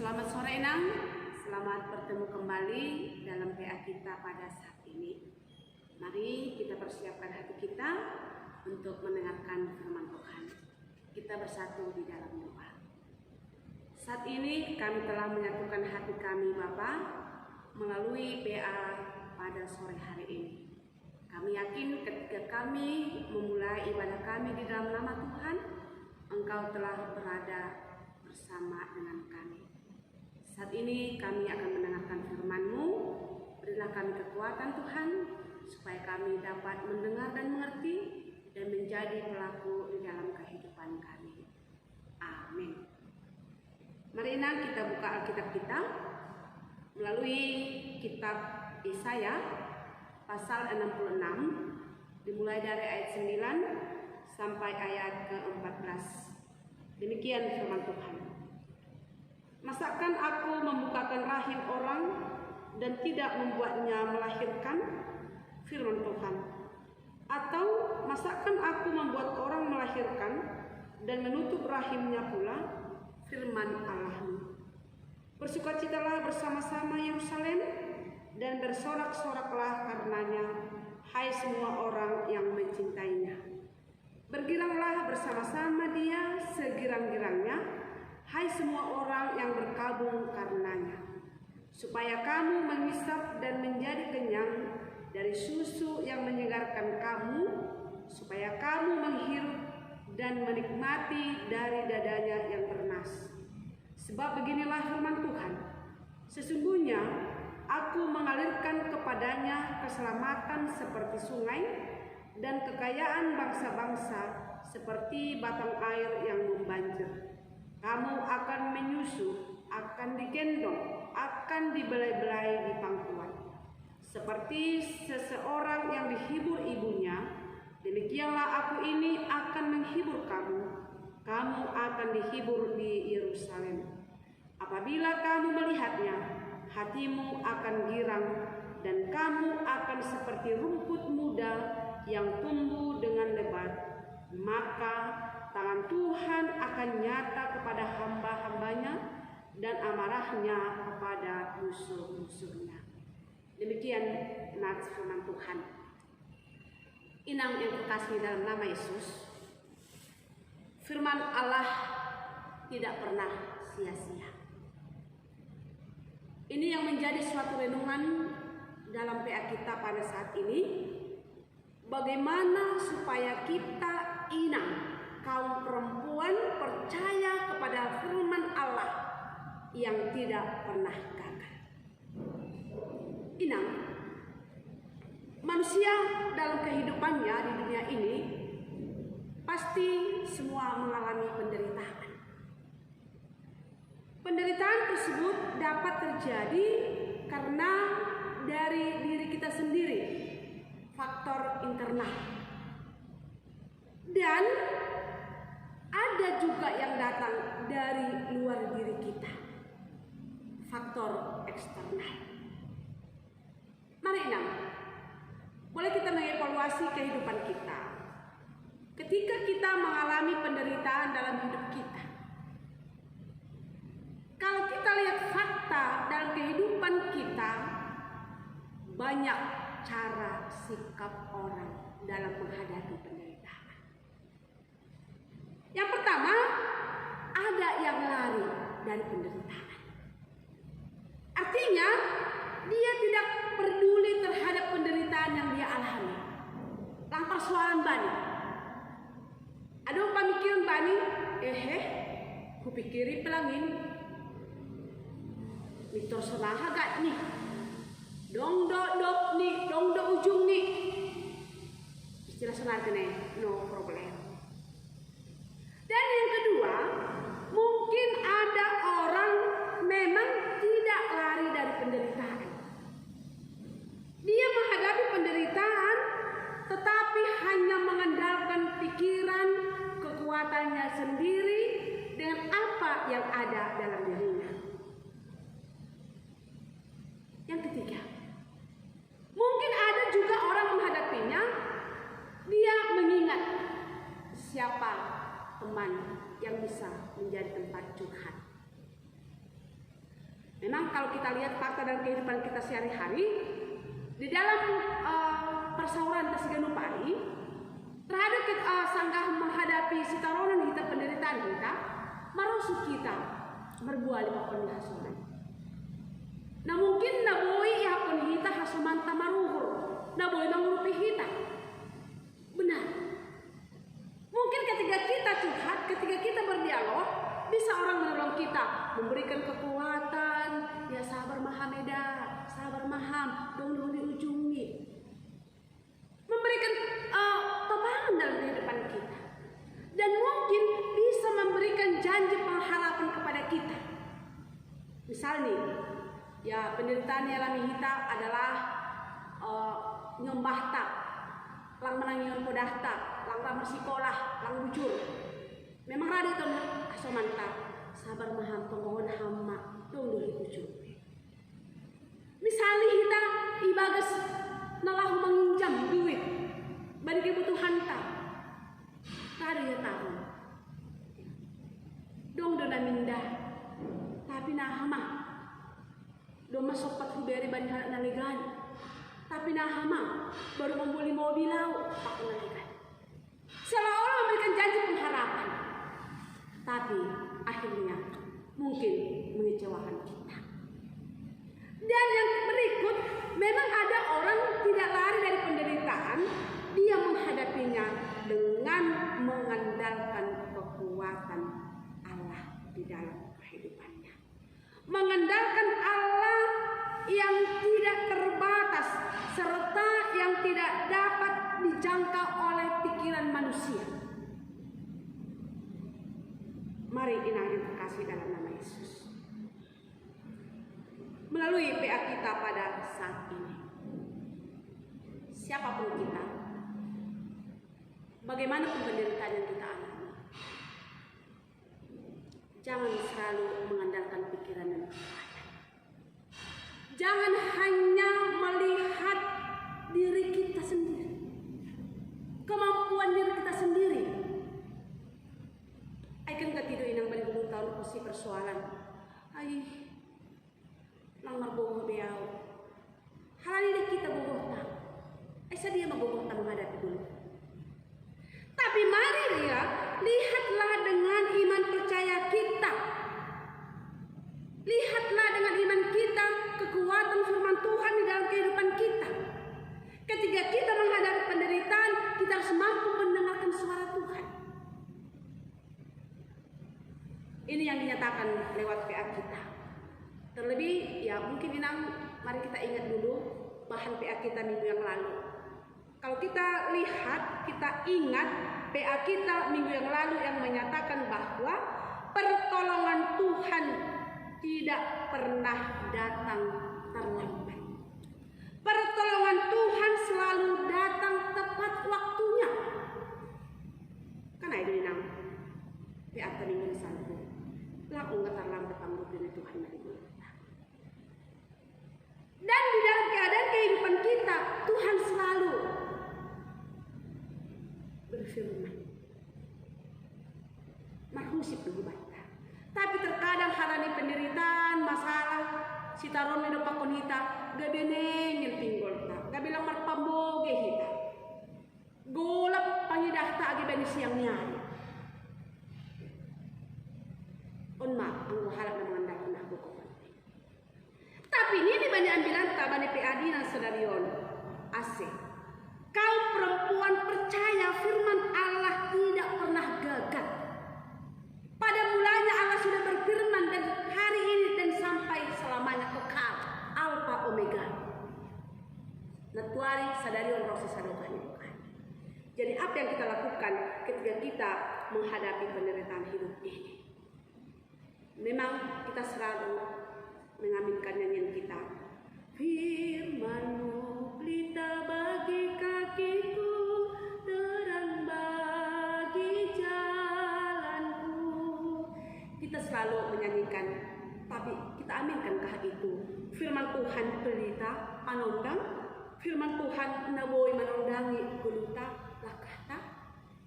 Selamat sore Inang, selamat bertemu kembali dalam PA kita pada saat ini. Mari kita persiapkan hati kita untuk mendengarkan firman Tuhan. Kita bersatu di dalam doa. Saat ini kami telah menyatukan hati kami Bapa melalui PA pada sore hari ini. Kami yakin ketika kami memulai ibadah kami di dalam nama Tuhan, Engkau telah berada bersama dengan kami. Saat ini kami akan mendengarkan firman-Mu. Berilah kami kekuatan Tuhan, supaya kami dapat mendengar dan mengerti dan menjadi pelaku di dalam kehidupan kami. Amin. Mari Inang kita buka Alkitab kita melalui kitab Yesaya pasal 66, dimulai dari ayat 9 sampai ayat ke-14. Demikian firman Tuhan. Masakan aku membukakan rahim orang dan tidak membuatnya melahirkan? Firman Tuhan. Atau masakan aku membuat orang melahirkan dan menutup rahimnya pula? Firman Allah. Bersukacitalah bersama-sama Yerusalem dan bersorak-soraklah karenanya, hai semua orang yang mencintainya. Bergiranglah bersama-sama dia segirang-girangnya, hai semua orang yang berkabung karenanya, supaya kamu mengisap dan menjadi kenyang dari susu yang menyegarkan kamu, supaya kamu menghirup dan menikmati dari dadanya yang bernas. Sebab beginilah firman Tuhan, sesungguhnya aku mengalirkan kepadanya keselamatan seperti sungai dan kekayaan bangsa-bangsa seperti batang air yang membanjir. Kamu akan menyusu, akan digendong, akan dibelai-belai di pangkuan. Seperti seseorang yang dihibur ibunya, demikianlah aku ini akan menghibur kamu. Kamu akan dihibur di Yerusalem. Apabila kamu melihatnya, hatimu akan girang, dan kamu akan seperti rumput muda yang tumbuh dengan lebat. Maka tangan Tuhan akan nyata kepada hamba-hambanya dan amarahnya kepada musuh-musuhnya. Demikian nats firman Tuhan. Inang yang terkasih dalam nama Yesus, firman Allah tidak pernah sia-sia. Ini yang menjadi suatu renungan dalam PA kita pada saat ini. Bagaimana supaya kita Inang kaum perempuan percaya kepada firman Allah yang tidak pernah gagal. Inang, manusia dalam kehidupannya di dunia ini pasti semua mengalami penderitaan. Penderitaan tersebut dapat terjadi karena dari diri kita sendiri, faktor internal. Dan ada juga yang datang dari luar diri kita, faktor eksternal. Mari Inang, boleh kita mengevaluasi kehidupan kita. Ketika kita mengalami penderitaan dalam hidup kita, kalau kita lihat fakta dalam kehidupan kita, banyak cara sikap orang dalam menghadapi penderitaan. Yang pertama, ada yang lari dari penderitaan. Artinya, dia tidak peduli terhadap penderitaan yang dia alami. Lang persoalan bani. Ada pemikiran bani, kupikiri pelangin. Mitos sonaha gak nih? Dong do ujung nih. Istilah sonar kene, no problem. Dan yang kedua, mungkin ada orang memang tidak lari dari penderitaan. Dia menghadapi penderitaan, tetapi hanya mengandalkan pikiran, kekuatannya sendiri dengan apa yang ada dalam dirinya. Yang ketiga, mungkin ada juga orang menghadapinya, dia mengingat Memang kalau kita lihat fakta dalam kehidupan kita sehari-hari, di dalam persauran Tasiganupari, terhadap sanggah menghadapi sitaronan kita penderitaan kita, marosu kita berbuah lima pon hasuman. Nah mungkin naboi yapon hita hasuman tamaruhur, naboi mengurupi hita. Benar. Mungkin ketika kita curhat, ketika kita berdialog, bisa orang menolong kita, memberikan kekuatan, ya sabar mahameda, sabar maham, dong di ujungi. Memberikan topangan dalam kehidupan kita. Dan mungkin bisa memberikan janji pengharapan kepada kita. Misalnya, ya penderitaan yang alami kita adalah nyombah tak, lang menangion podah tak, lang ramah sekolah, lang bujur. Memang rada itu asomanta, sabar maham pengohon hama, dong di ujung. Misalnya kita ibagas nalahu menginjam duit bagi kebutuhan tak, rada ya tahu. Dong dona mindah, tapi nahama. Dong masuk pat huberi bani halak nalegan, tapi nahama baru membeli mobil lau tak nalegan. Seolah-olah memberikan janji pengharapan, tapi akhirnya mungkin mengecewakan kita. Dan yang berikut, memang ada orang tidak lari dari penderitaan, dia menghadapinya dengan mengandalkan kekuatan Allah di dalam kehidupannya. Mengandalkan Allah yang tidak terbatas serta yang tidak dapat dijangkau oleh pikiran manusia. Mari inang yang terkasih dalam nama Yesus. Melalui PA kita pada saat ini, siapapun kita, bagaimana penderitaan yang kita alami, jangan selalu mengandalkan pikiran dan kekuatan. Jangan hanya melihat diri kita sendiri, kemampuan diri kita sendiri. Aikan ketidu inang balik dulu tahun posisi persoalan. Lang marbogoh beau. Halani kita bogoh tak. Esa dia mabogoh tak menghadapi dulu. Tapi mari lihatlah dengan iman percaya kita. Lihatlah dengan iman kita kekuatan firman Tuhan di dalam kehidupan kita. Ketika kita menghadapi penderitaan, kita harus mampu mendengarkan suara Tuhan. Ini yang dinyatakan lewat PA kita. Terlebih, ya mungkin inang, mari kita ingat dulu bahan PA kita minggu yang lalu. Kalau kita lihat, kita ingat PA kita minggu yang lalu yang menyatakan bahwa pertolongan Tuhan tidak pernah datang terlambat. Pertolongan Tuhan selalu datang tepat waktunya. Karena itu inang PA kita minggu lalu. Lah enggak terlambat panggilan Tuhan dari kita. Dan di dalam keadaan kehidupan kita, Tuhan selalu berfirman. Marhusip dulu bata. Tapi terkadang halani penderitaan, masalah, sitaron medo pakon hita, gabeneng yang pinggol ta. Gabilang marpamboge hita. Golap pangidah ta agi bani siang nyari. Unma ang halap na mengandalkan aku kau. Tapi ini banyak ambilan tabani peadilan sedarion asik. Kau perempuan percaya firman Allah tidak pernah gagal. Pada mulanya Allah sudah berfirman dan hari ini dan sampai selamanya kekal. Alfa Omega. Natuari sadarion rasa sadokanya. Jadi apa yang kita lakukan ketika kita menghadapi penderitaan hidup ini? Memang kita selalu mengaminkan nyanyian kita. Firman-Mu pelita bagi kakiku, terang bagi jalanku. Kita selalu menyanyikan, tapi kita aminkankah itu? Firman Tuhan pelita panondang, firman Tuhan naboi manondangi guluta lakata.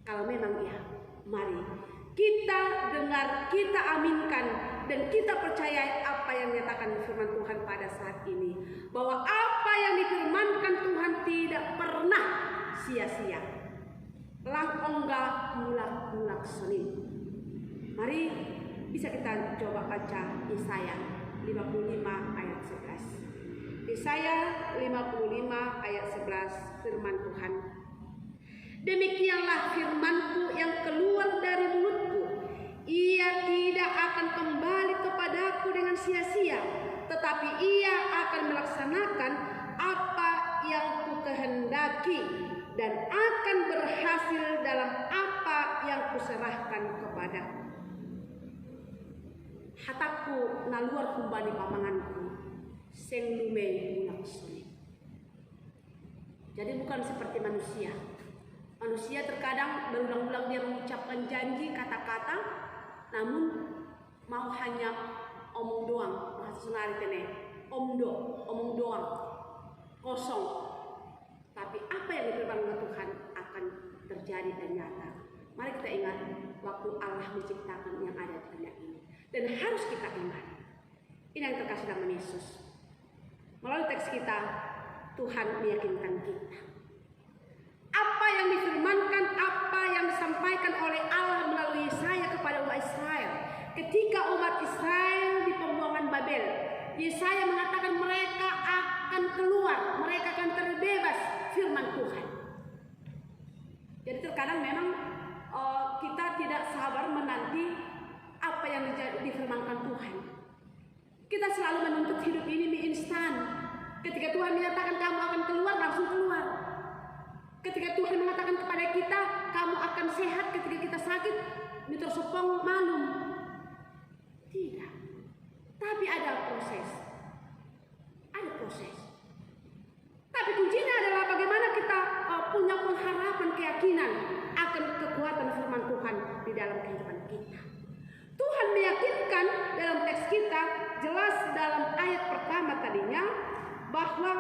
Kalau memang iya, mari kita dengar, kita aminkan dan kita percaya apa yang dinyatakan firman Tuhan pada saat ini, bahwa apa yang difirmankan Tuhan tidak pernah sia-sia. Lang ongga mulak seni. Mari bisa kita coba baca Yesaya 55 ayat 11. Yesaya 55 ayat 11, firman Tuhan. Demikianlah firmanku yang keluar dari mulutku, ia tidak akan kembali kepadaku dengan sia-sia, tetapi ia akan melaksanakan apa yang kukehendaki dan akan berhasil dalam apa yang kuserahkan kepadaku. Hataku naluar kumbani pamanganku, sing lume mulaksoni. Jadi bukan seperti manusia. Manusia terkadang berulang-ulang dia mengucapkan janji, kata-kata, namun mau hanya omong doang. Bahasa Sunda tene, omong doang, kosong. Tapi apa yang difirmankan Tuhan akan terjadi dan nyata. Mari kita ingat waktu Allah menciptakan yang ada di dunia ini, dan harus kita ingat. Ini yang terkasih dalam Yesus. Melalui teks kita, Tuhan meyakinkan kita. Apa yang difirmankan, apa yang disampaikan oleh Allah melalui Yesaya kepada umat Israel. Ketika umat Israel di pembuangan Babel, Yesaya mengatakan mereka akan keluar, mereka akan terbebas, firman Tuhan. Jadi terkadang memang kita tidak sabar menanti apa yang difirmankan Tuhan. Kita selalu menuntut hidup ini mie instan. Ketika Tuhan menyatakan kamu akan keluar, langsung keluar. Ketika Tuhan mengatakan kepada kita, kamu akan sehat, ketika kita sakit, miter sopong malum. Tidak. Tapi ada proses. Ada proses. Tapi kuncinya adalah bagaimana kita punya pengharapan, keyakinan akan kekuatan firman Tuhan di dalam kehidupan kita. Tuhan meyakinkan dalam teks kita, jelas dalam ayat pertama tadinya, bahwa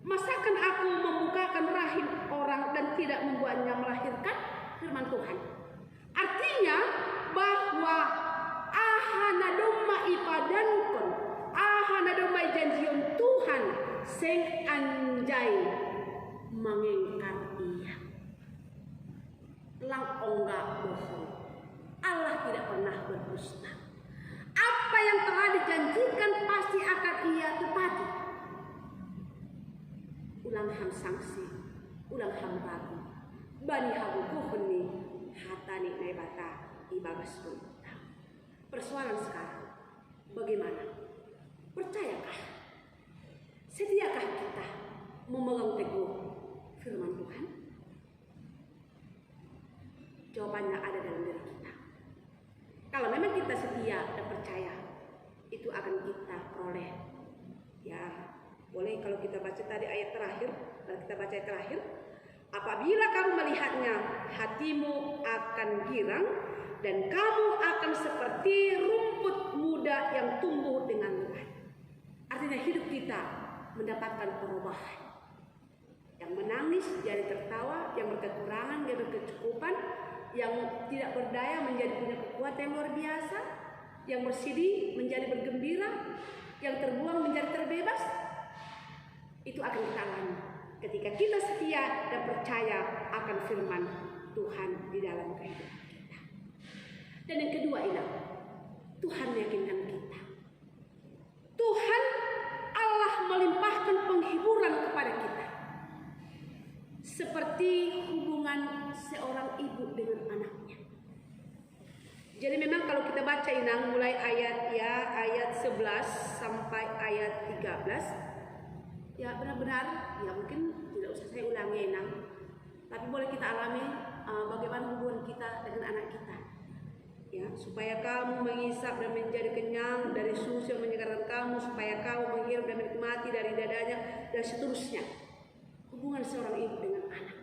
masakan aku membukakan rahim orang dan tidak membuatnya melahirkan, firman Tuhan. Artinya bahwa ahanadomma ipadankon, ahanadomma janjion Tuhan sing anjay mengingkar ia. Lang ongga bohong. Allah tidak pernah berdusta. Apa yang telah dijanjikan pasti akan ia tepati. Ulang ham sanksi, ulang ham ragu, bani hagu kuhuni, hatani nebata ibagas pun. Persoalan sekarang, bagaimana? Percayakah? Setiakah kita memegang teguh firman Tuhan? Jawabannya ada dalam diri kita. Kalau memang kita setia dan percaya, itu akan kita peroleh. Ya, boleh kalau kita baca tadi ayat terakhir, dan kita baca ayat terakhir. Apabila kamu melihatnya, hatimu akan girang dan kamu akan seperti rumput muda yang tumbuh dengan lebat. Artinya hidup kita mendapatkan perubahan. Yang menangis jadi tertawa, yang berkekurangan jadi berkecukupan, yang tidak berdaya menjadi punya kekuatan yang luar biasa, yang bersedih menjadi bergembira, yang terbuang menjadi terbebas. Itu akan kita alami ketika kita setia dan percaya akan firman Tuhan di dalam kehidupan kita. Dan yang kedua ialah Tuhan meyakinkan kita. Tuhan Allah melimpahkan penghiburan kepada kita. Seperti hubungan seorang ibu dengan anaknya. Jadi memang kalau kita baca Inang mulai ayat 11 sampai ayat 13, ya benar-benar ya mungkin tidak usah saya ulangi Inang, tapi boleh kita alami bagaimana hubungan kita dengan anak kita. Ya, supaya kamu mengisap dan menjadi kenyang dari susu yang menyegarkan kamu, supaya kamu menghirup dan menikmati dari dadanya, dan seterusnya. Hubungan seorang ibu dengan anak.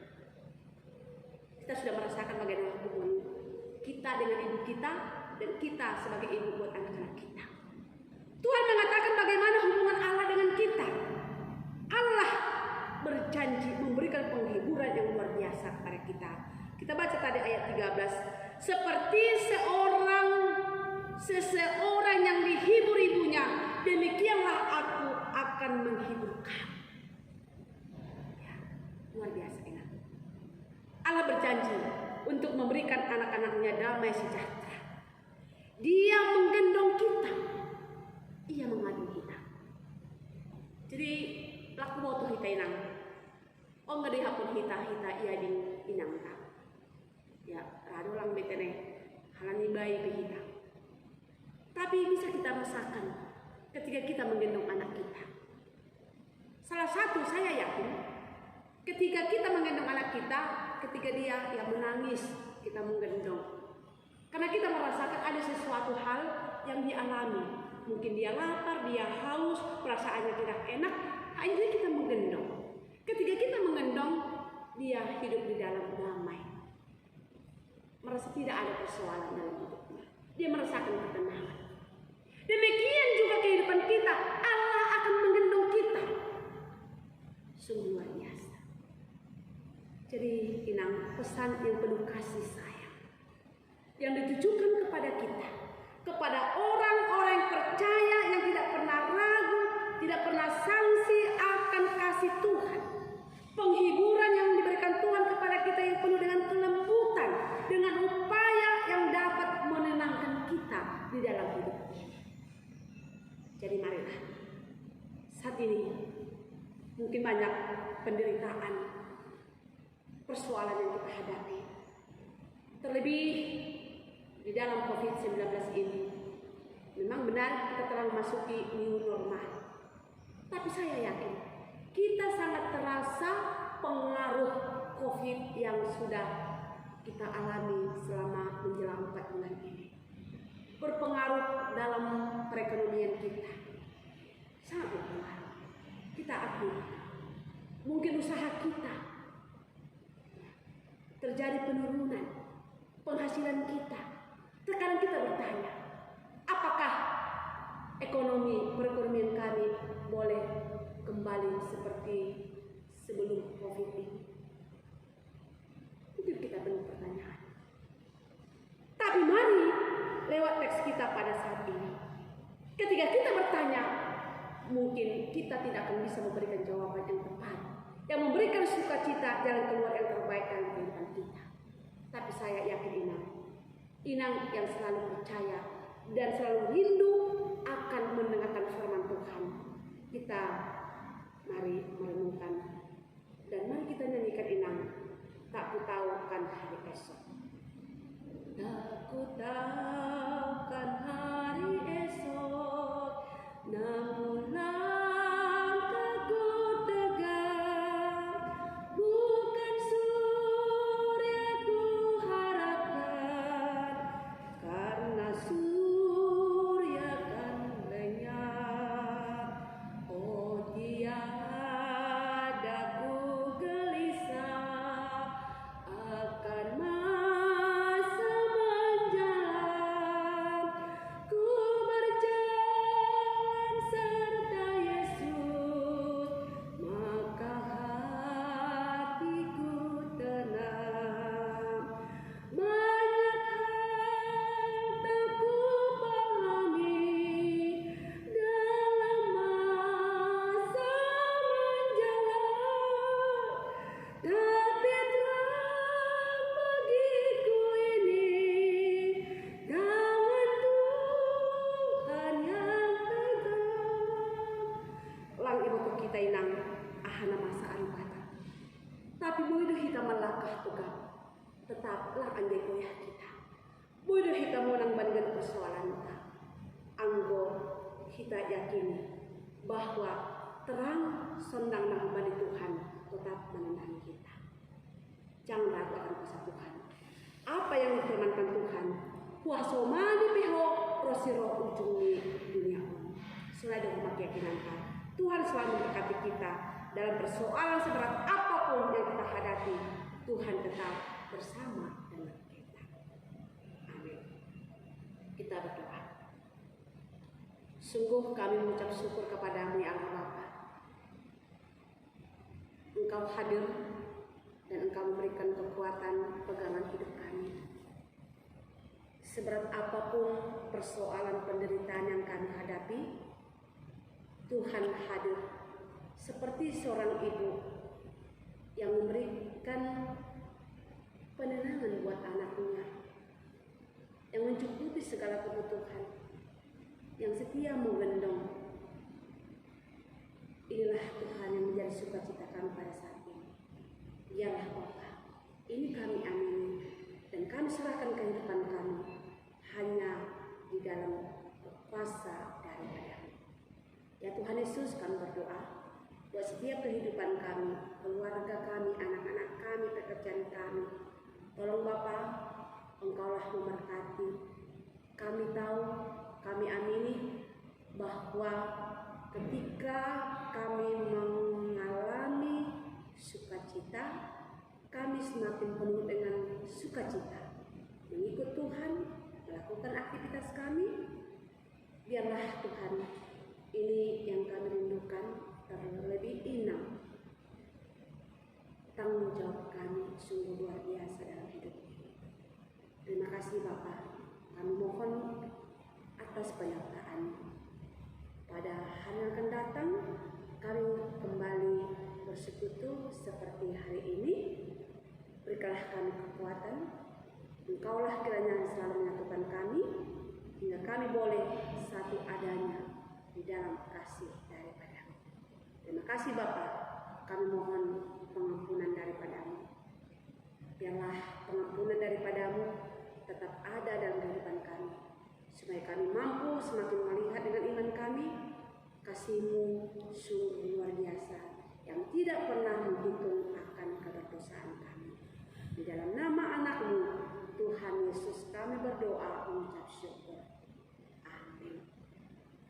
Kita sudah merasakan bagaimana hubungan kita dengan ibu kita dan kita sebagai ibu buat anak-anak kita. Tuhan mengatakan bagaimana hubungan Allah dengan kita. Allah berjanji memberikan penghiburan yang luar biasa kepada kita. Kita baca tadi ayat 13. Seperti seseorang yang dihibur ibunya, demikianlah aku akan menghibur kamu. Ya, luar biasa ingat. Allah berjanji untuk memberikan anak-anaknya damai sejahtera. Dia menggendong kita, ia mengadu kita. Jadi laku botoh kita inang. Oh nggak dihapun hita ia inang tak. Ya rado lang betene halani bayi kita. Tapi bisa kita rasakan ketika kita menggendong anak kita. Salah satu saya yakin ketika kita menggendong anak kita, ketika dia yang menangis, kita menggendong. Karena kita merasakan ada sesuatu hal yang dia alami. Mungkin dia lapar, dia haus, perasaannya tidak enak, akhirnya kita menggendong. Ketika kita menggendong, dia hidup di dalam damai. Merasa tidak ada persoalan dalam hidupnya. Dia merasakan ketenangan. Demikian juga kehidupan kita, Allah akan menggendong kita. Sungguh luar biasa. Jadi inang pesan yang penuh kasih sayang yang ditujukan kepada kita, kepada orang-orang yang percaya, yang tidak pernah ragu, tidak pernah sangsi akan kasih Tuhan. Penghiburan yang diberikan Tuhan kepada kita yang penuh dengan kelembutan, dengan upaya yang dapat menenangkan kita di dalam hidup ini. Jadi marilah, saat ini mungkin banyak penderitaan, persoalan yang kita hadapi. Terlebih di dalam COVID-19 ini, memang benar kita telah memasuki new normal. Tapi saya yakin kita sangat terasa pengaruh COVID yang sudah kita alami selama menjelang 4 bulan ini. Berpengaruh dalam perekonomian kita. Sangat berpengaruh. Kita akui. Mungkin usaha kita terjadi penurunan penghasilan kita. Sekarang kita bertanya, apakah perekonomian kami boleh kembali seperti sebelum COVID ini? Itu kita penuh pertanyaan. Tapi mari lewat teks kita pada saat ini, ketika kita bertanya, mungkin kita tidak akan bisa memberikan jawaban yang tepat, yang memberikan sukacita jalan keluar yang terbaik dalam kehidupan kita. Tapi saya yakin Inang yang selalu percaya dan selalu rindu akan mendengarkan firman Tuhan. Kita mari merenungkan dan mari kita nyanyikan Inang, tak ku tahu kan hari esok. Tak ku tahu kan hari esok, namun langkahku tegak, bukan surya ku harapkan, karena surya kan lenyap. Oh tiada ku gelisah akan masa menjalan, ku berjalan serta Yesus, maka hatiku tenang. Banyak hal tak ku pahami dalam masa menjalan, tapi terang bagiku ini tangan Tuhan yang tegak. Lang ibu kita inang ahana masa arubata, tapi boido kita melangkah tegak, tetaplah anjay goyah kita. Boido kita menang bandingkan persoalan kita. Anggo kita yakini bahwa terang sondang nang bani Tuhan tetap menenangkan kita. Jangan ragu akan kuasa Tuhan. Apa yang difirmankan Tuhan, kuasa mani piho rosiro ujung di dunia ini. Selain dengan keyakinan Tuhan selalu memberkati kita dalam persoalan seberat apapun yang kita hadapi. Tuhan tetap bersama dengan kita. Amin. Kita berdoa. Sungguh kami mengucap syukur kepada-Mu ya Allah Bapa. Engkau hadir dan Engkau memberikan kekuatan pegangan hidup kami. seberat apapun persoalan penderitaan yang kami hadapi, Tuhan hadir seperti seorang ibu yang memberikan penenangan buat anaknya, yang mencukupi segala kebutuhan, yang setia menggendong. Inilah Tuhan yang menjadi sukacita kami pada saat ini. Biarlah Bapa, ini kami amini dan kami serahkan kehidupan kami hanya di dalam kuasa daripada-Mu. Ya Tuhan Yesus, kami berdoa buat setiap kehidupan kami, keluarga kami, anak-anak kami, pekerjaan kami. Tolong Bapa, Engkaulah memberkati. Kami tahu, kami amini bahwa ketika kami mengalami sukacita, kami semakin penuh dengan sukacita mengikut Tuhan, melakukan aktivitas kami. Biarlah Tuhan, ini yang kami rindukan, terlebih inang tanggung jawab kami sungguh luar biasa dalam hidup ini. Terima kasih Bapa, kami mohon atas penyertaan. Pada hari yang akan datang, kami kembali bersekutu seperti hari ini. Berikanlah kami kekuatan, Engkaulah kiranya yang selalu menyatukan kami, hingga kami boleh satu adanya di dalam kasih daripada-Mu. Terima kasih Bapa, kami mohon pengampunan daripada-Mu. Biarlah pengampunan daripada-Mu tetap ada dalam kehidupan kami, supaya kami mampu semakin melihat dengan iman kami kasih-Mu sungguh luar biasa yang tidak pernah menghitung akan kedosaan kami. Di dalam nama anak-Mu Tuhan Yesus kami berdoa mengucap syukur.